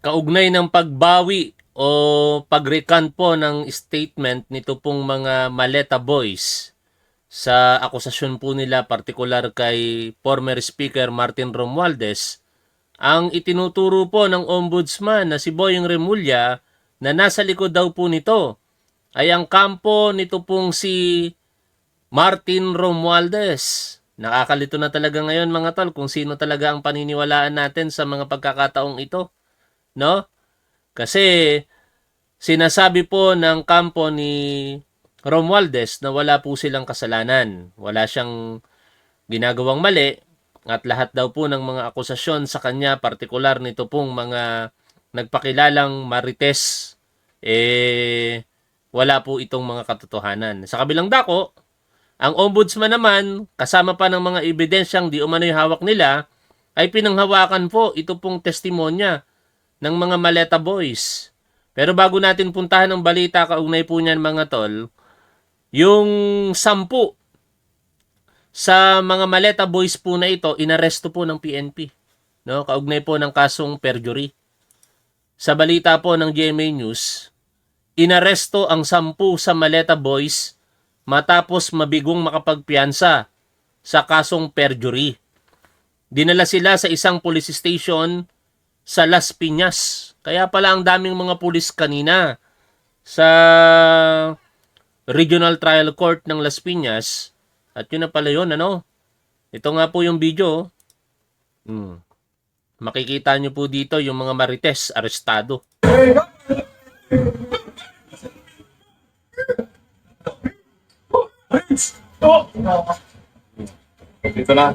kaugnay ng pagbawi o pag-recant po ng statement nito pong mga Maleta Boys sa akusasyon po nila partikular kay former Speaker Martin Romualdez, ang itinuturo po ng Ombudsman na si Boyeng Remulla na nasa likod daw po nito ay ang kampo nito pong si Martin Romualdez. Nakakalito na talaga ngayon mga tol kung sino talaga ang paniniwalaan natin sa mga pagkakataong ito, no? Kasi sinasabi po ng kampo ni Romualdez na wala po silang kasalanan. Wala siyang ginagawang mali at lahat daw po ng mga akusasyon sa kanya, partikular nito pong mga nagpakilalang marites, wala po itong mga katotohanan. Sa kabilang dako, ang ombudsman naman, kasama pa ng mga ebidensyang di umano'y hawak nila, ay pinanghawakan po ito pong testimonya ng mga Maleta Boys. Pero bago natin puntahan ang balita kaugnay po niyan mga tol, yung 10 sa mga Maleta Boys po na ito, inaresto po ng PNP. No? Kaugnay po ng kasong perjury. Sa balita po ng GMA News, inaresto ang 10 sa Maleta Boys matapos mabigong makapagpiyansa sa kasong perjury. Dinala sila sa isang police station sa Las Piñas. Kaya pala ang daming mga pulis kanina sa Regional Trial Court ng Las Piñas. At yun na pala yun, ano? Ito nga po yung video. Makikita nyo po dito yung mga marites arestado. Dito na.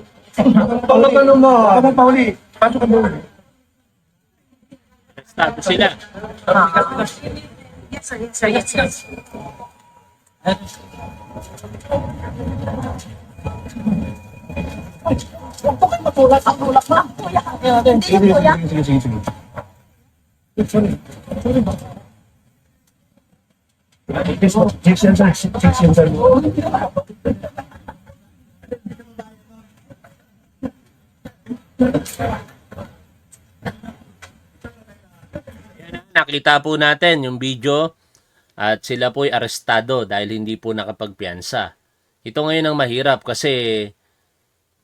Pauli, tanong mo. Pauli. Pasok ka doon. Arestado sila. Yes, sir. Yes, sir. Yes, sir. Huwag po kayo matulak. Ang tulak mo. Kuya. Hindi yan, kuya. Sige. Sorry. Check yan, sir. Nakita po natin yung video at sila po'y arestado dahil hindi po nakapagpiyansa. Ito ngayon ang mahirap kasi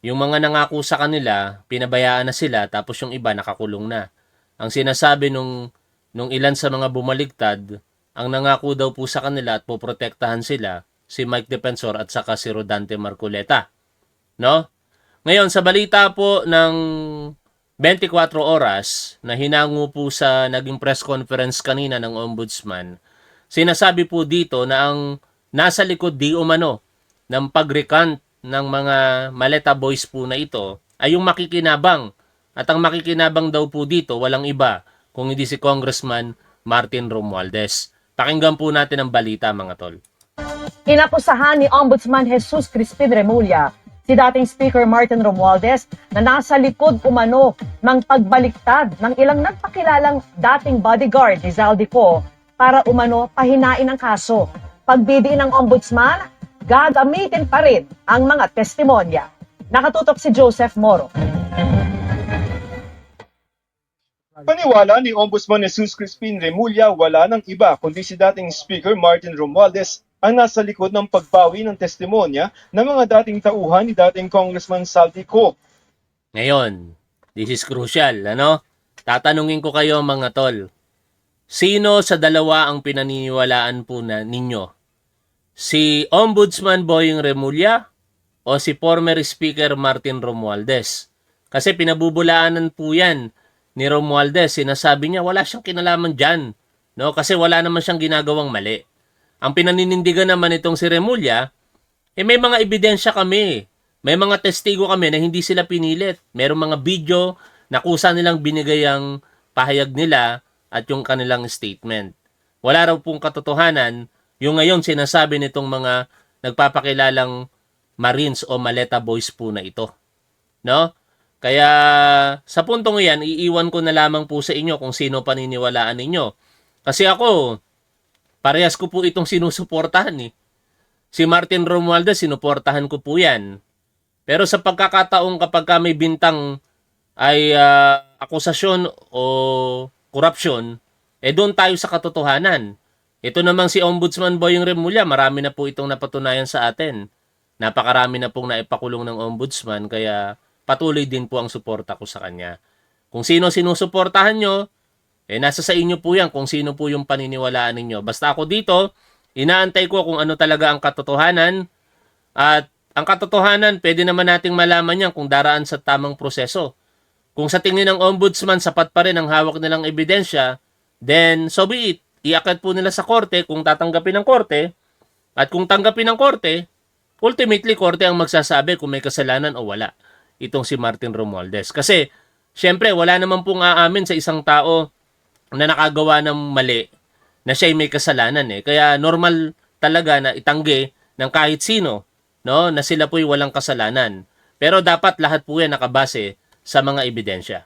yung mga nangako sa kanila, pinabayaan na sila tapos yung iba nakakulong na. Ang sinasabi nung ilan sa mga bumaligtad, ang nangako daw po sa kanila at poprotektahan sila, si Mike Defensor at saka si Rodante Marcoleta. No? Ngayon, sa balita po ng 24 oras na hinango po sa naging press conference kanina ng Ombudsman, sinasabi po dito na ang nasa likod di umano ng pag-recant ng mga Maleta Boys po na ito ay yung makikinabang. At ang makikinabang daw po dito walang iba kung hindi si Congressman Martin Romualdez. Pakinggan po natin ang balita mga tol. Inakusahan ni Ombudsman Jesus Crispin Remulla si dating Speaker Martin Romualdez na nasa likod umano ng pagbaliktad ng ilang nagpakilalang dating bodyguard ni Zaldico para umano pahinain ang kaso. Pagbidiin ng Ombudsman, gagamitin pa rin ang mga testimonya. Nakatutok si Joseph Moro. Paniwala ni Ombudsman Jesus Crispin Remulla, wala nang iba kundi si dating Speaker Martin Romualdez ang nasa likod ng pagbawi ng testimonya ng mga dating tauhan ni dating Congressman Saldico. Ngayon, this is crucial, ano? Tatanungin ko kayo mga tol. Sino sa dalawa ang pinaniniwalaan po na ninyo? Si Ombudsman Boyeng Remulla o si former Speaker Martin Romualdez? Kasi pinabubulaanan po yan ni Romualdez. Sinasabi niya wala siyang kinalaman dyan. No? Kasi wala naman siyang ginagawang mali. Ang pinaninindigan naman itong si Remulla, may mga ebidensya kami. May mga testigo kami na hindi sila pinilit. Merong mga video na kusa nilang binigay ang pahayag nila at yung kanilang statement. Wala raw pong katotohanan yung ngayon sinasabi nitong mga nagpapakilalang Marines o Maleta Boys po na ito. No? Kaya sa puntong iyan, iiwan ko na lamang po sa inyo kung sino paniniwalaan ninyo. Kasi ako, parehas ko po itong sinusuportahan eh. Si Martin Romualdez, sinuportahan ko po yan. Pero sa pagkakataong kapag may bintang ay akusasyon o korupsyon, doon tayo sa katotohanan. Ito namang si Ombudsman Boying Remulla, marami na po itong napatunayan sa atin. Napakarami na pong naipakulong ng Ombudsman, kaya patuloy din po ang suporta ko sa kanya. Kung sino sinusuportahan nyo, nasa sa inyo po yan kung sino po yung paniniwalaan ninyo. Basta ako dito, inaantay ko kung ano talaga ang katotohanan. At ang katotohanan, pwede naman nating malaman yan kung daraan sa tamang proseso. Kung sa tingin ng Ombudsman, sapat pa rin ang hawak nilang ebidensya, then so be it. Iakyat po nila sa korte kung tatanggapin ng korte. At kung tanggapin ng korte, ultimately, korte ang magsasabi kung may kasalanan o wala. Itong si Martin Romualdez. Kasi, syempre, wala naman pong aamin sa isang tao na nakagawa ng mali na siya'y may kasalanan eh. Kaya normal talaga na itanggi ng kahit sino, no, na sila po'y walang kasalanan. Pero dapat lahat po yan nakabase sa mga ebidensya.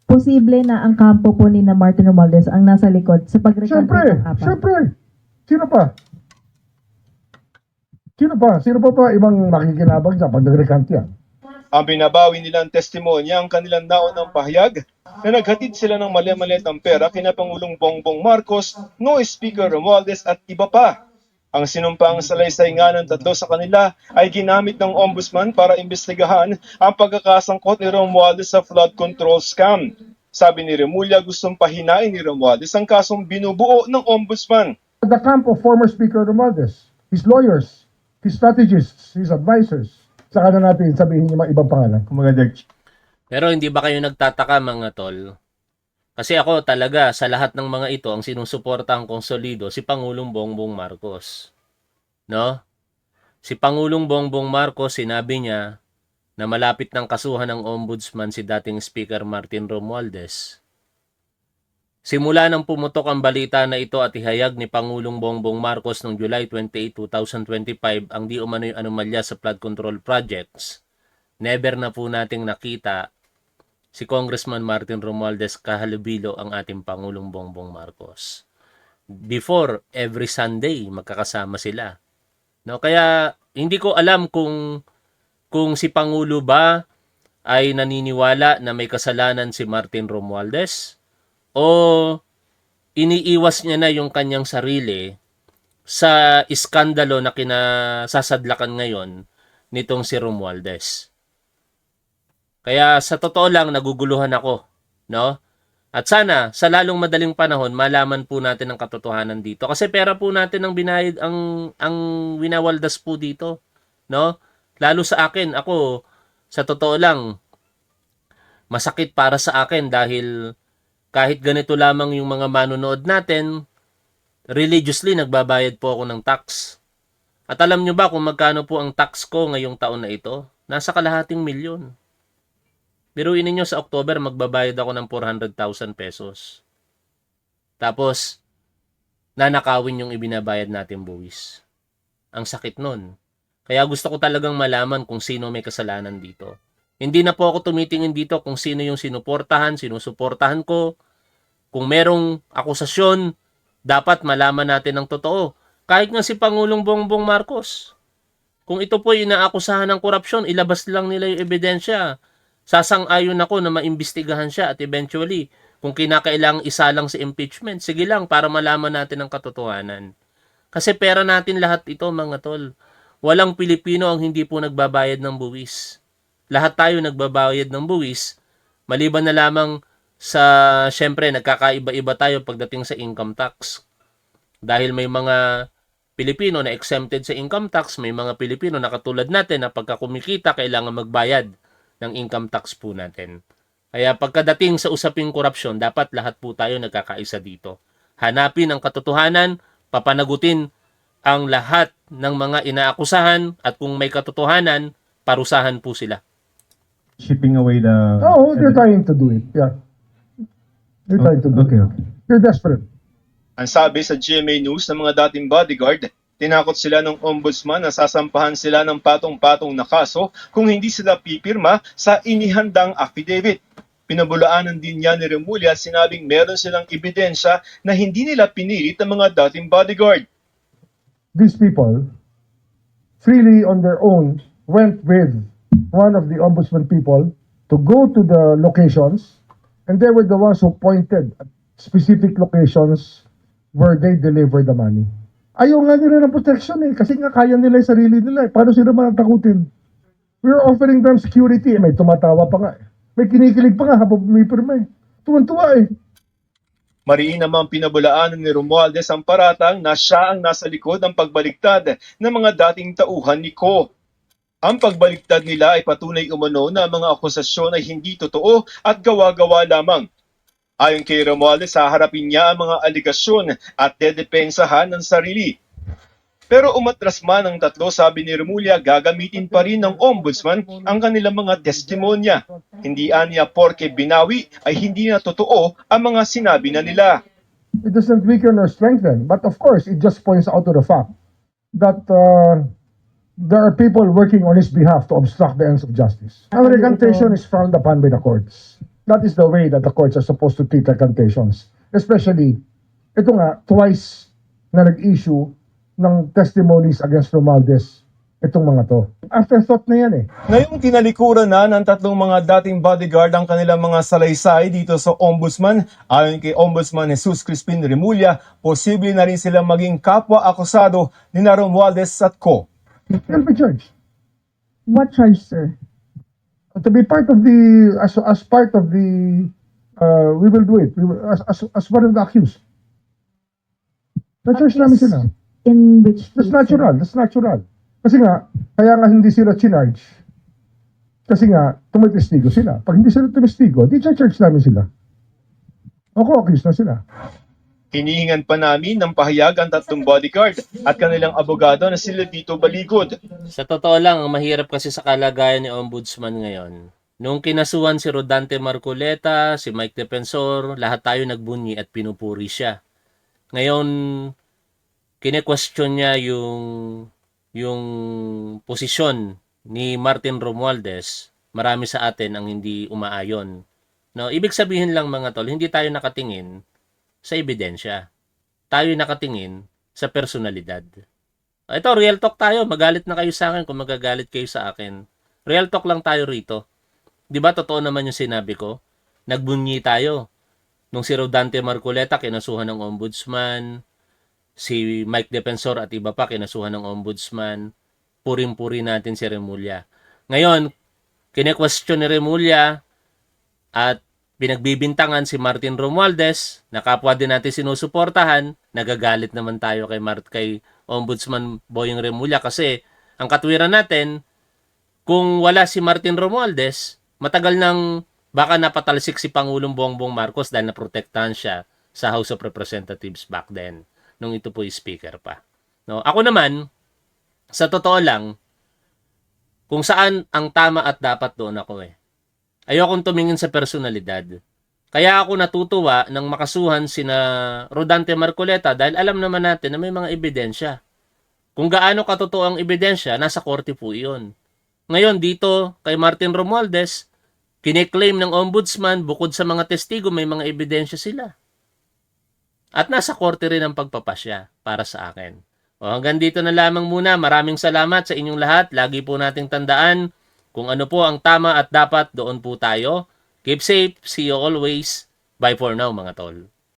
Posible na ang kampo po ni na Martin Romualdez ang nasa likod sa pag-recover ng APA. Siyempre. Sino pa? Sino pa ibang makikinabang sa pag nag-recant yan? Ang binabawi nilang testimonya ang kanilang naunang pahayag na naghatid sila ng mali-malitang pera kina Pangulong Bongbong Marcos, no Speaker Romualdez at iba pa. Ang sinumpang salaysay nga ng tatlo sa kanila ay ginamit ng Ombudsman para imbestigahan ang pagkakasangkot ni Romualdez sa flood control scam. Sabi ni Remulla, gustong pahinain ni Romualdez ang kasong binubuo ng Ombudsman. The camp of former Speaker Romualdez, his lawyers, his strategists, his advisors. Saka na natin sabihin yung mga ibang pangalan. Pero hindi ba kayo nagtataka mga tol? Kasi ako talaga sa lahat ng mga ito ang sinusuportahan kong solido si Pangulong Bongbong Marcos. No? Si Pangulong Bongbong Marcos sinabi niya na malapit ng kasuhan ng Ombudsman si dating Speaker Martin Romualdez. Simula nang pumutok ang balita na ito at ihayag ni Pangulong Bongbong Marcos noong July 28, 2025 ang di umano'y anomalya sa flood control projects, never na po nating nakita si Congressman Martin Romualdez kahalubilo ang ating Pangulong Bongbong Marcos. Before, every Sunday, magkakasama sila. No, kaya hindi ko alam kung si Pangulo ba ay naniniwala na may kasalanan si Martin Romualdez o iniiwas niya na yung kanyang sarili sa iskandalo na kinasasadlakan ngayon nitong si Romualdez. Kaya sa totoo lang, naguguluhan ako, no? At sana, sa lalong madaling panahon, malaman po natin ang katotohanan dito. Kasi pera po natin ang binayad, ang winawaldas po dito, no? Lalo sa akin, ako, sa totoo lang, masakit para sa akin dahil kahit ganito lamang yung mga manonood natin, religiously nagbabayad po ako ng tax. At alam nyo ba kung magkano po ang tax ko ngayong taon na ito? Nasa kalahating milyon. Biruin ninyo sa October, magbabayad ako ng 400,000 pesos. Tapos, nanakawin yung ibinabayad natin buwis. Ang sakit nun. Kaya gusto ko talagang malaman kung sino may kasalanan dito. Hindi na po ako tumitingin dito kung sino yung sinusuportahan ko. Kung merong akusasyon, dapat malaman natin ang totoo. Kahit nga si Pangulong Bongbong Marcos. Kung ito po inaakusahan ng korupsyon, ilabas lang nila yung ebidensya. Sasang-ayon ako na maimbestigahan siya at eventually, kung kinakailangang isa lang sa impeachment, sige lang para malaman natin ang katotohanan. Kasi pera natin lahat ito mga tol. Walang Pilipino ang hindi po nagbabayad ng buwis. Lahat tayo nagbabayad ng buwis, maliban na lamang sa, syempre, nagkakaiba-iba tayo pagdating sa income tax. Dahil may mga Pilipino na exempted sa income tax, may mga Pilipino na katulad natin na pagka kumikita, kailangan magbayad ng income tax po natin. Kaya pagkadating sa usaping korupsyon, dapat lahat po tayo nagkakaisa dito. Hanapin ang katotohanan, papanagutin ang lahat ng mga inaakusahan at kung may katotohanan, parusahan po sila. Shipping away the... Oh, they're trying to do it. Yeah. They're trying to do Okay, it. okay. They're desperate. Ang sabi sa GMA News ng mga dating bodyguard, tinakot sila ng Ombudsman na sasampahan sila ng patong-patong na kaso kung hindi sila pipirma sa inihandang affidavit. Pinabulaanan din niya ni Remulla at sinabing meron silang ebidensya na hindi nila pinilit ang mga dating bodyguard. These people, freely on their own, went with one of the ombudsman people to go to the locations And they were the ones who pointed at specific locations where they delivered the money. Ayaw nga nila ng protection eh, kasi nga kaya nila yung sarili nila eh. Paano sila manatakutin? We were offering them security. May tumatawa pa nga eh. May kinikilig pa nga habang pumipirma eh. Tuwan-tuwa eh. Mariin namang pinabulaanan ni Romualdez ang paratang na siya ang nasa likod ng pagbaliktad ng mga dating tauhan ni Ko. Ang pagbaliktad nila ay patunay umano na mga akusasyon ay hindi totoo at gawa-gawa lamang. Ayon kay Romualdez, haharapin niya ang mga aligasyon at dedepensahan ng sarili. Pero umatras man ang tatlo, sabi ni Remulla, gagamitin pa rin ng ombudsman ang kanilang mga testimonya. Hindi aniya porke binawi ay hindi na totoo ang mga sinabi na nila. It doesn't weaken or strengthen. But of course, it just points out to the fact that there are people working on his behalf to obstruct the ends of justice. Ang recantation is frowned upon by the courts. That is the way that the courts are supposed to treat recantations. Especially, ito nga, twice na nag-issue ng testimonies against Romualdez itong mga to. Afterthought na yan eh. Ngayong tinalikuran na ng tatlong mga dating bodyguard ang kanilang mga salaysay dito sa ombudsman, ayon kay Ombudsman Jesus Crispin Remulla, posible na rin silang maging kapwa-akusado ni Romualdez at Ko. They'll be charged. What charge, sir? To be part of the, as part of the, we will do it. We will, as one of the accused. Na-charge namin sila. In which That's case, natural. That's natural. Kasi nga, kaya nga hindi sila chinarge. Kasi nga, tumitestigo sila. Pag hindi sila tumestigo, di charge namin sila. Ako, accused na sila. Hinihingan pa namin ng pahayag ang tatlong bodyguard at kanilang abogado na sila Tito Baligod. Sa totoo lang, ang mahirap kasi sa kalagayan ni Ombudsman ngayon. Nung kinasuhan si Rodante Marcoleta, si Mike Defensor, lahat tayo nagbunyi at pinupuri siya. Ngayon, kine-question niya yung posisyon ni Martin Romualdez. Marami sa atin ang hindi umaayon. No, ibig sabihin lang mga tol, hindi tayo nakatingin sa ebidensya. Tayo nakatingin sa personalidad. Ito, real talk tayo. Magalit na kayo sa akin kung magagalit kayo sa akin. Real talk lang tayo rito. Di ba totoo naman yung sinabi ko? Nagbunyi tayo. Nung si Rodante Marcoleta, kinasuhan ng ombudsman. Si Mike Defensor at iba pa, kinasuhan ng ombudsman. Puring-puri natin si Remulla. Ngayon, kine-question ni Remulla at pinagbibintangan si Martin Romualdez, na kapwa din natin sinusuportahan, nagagalit naman tayo kay Ombudsman Boyeng Remulla kasi ang katwiran natin, kung wala si Martin Romualdez, matagal nang baka napatalsik si Pangulong Bongbong Marcos dahil naprotektahan siya sa House of Representatives back then, nung ito po yung speaker pa. No, ako naman, sa totoo lang, kung saan ang tama at dapat doon ako eh. Ayokong tumingin sa personalidad. Kaya ako natutuwa nang makasuhan sina Rodante Marcoleta dahil alam naman natin na may mga ebidensya. Kung gaano katotoo ang ebidensya, nasa korte po iyon. Ngayon dito kay Martin Romualdez, kine-claim ng ombudsman bukod sa mga testigo may mga ebidensya sila. At nasa korte rin ang pagpapasya para sa akin. O hanggang dito na lamang muna. Maraming salamat sa inyong lahat. Lagi po nating tandaan kung ano po ang tama at dapat, doon po tayo. Keep safe. See you always. Bye for now mga tol.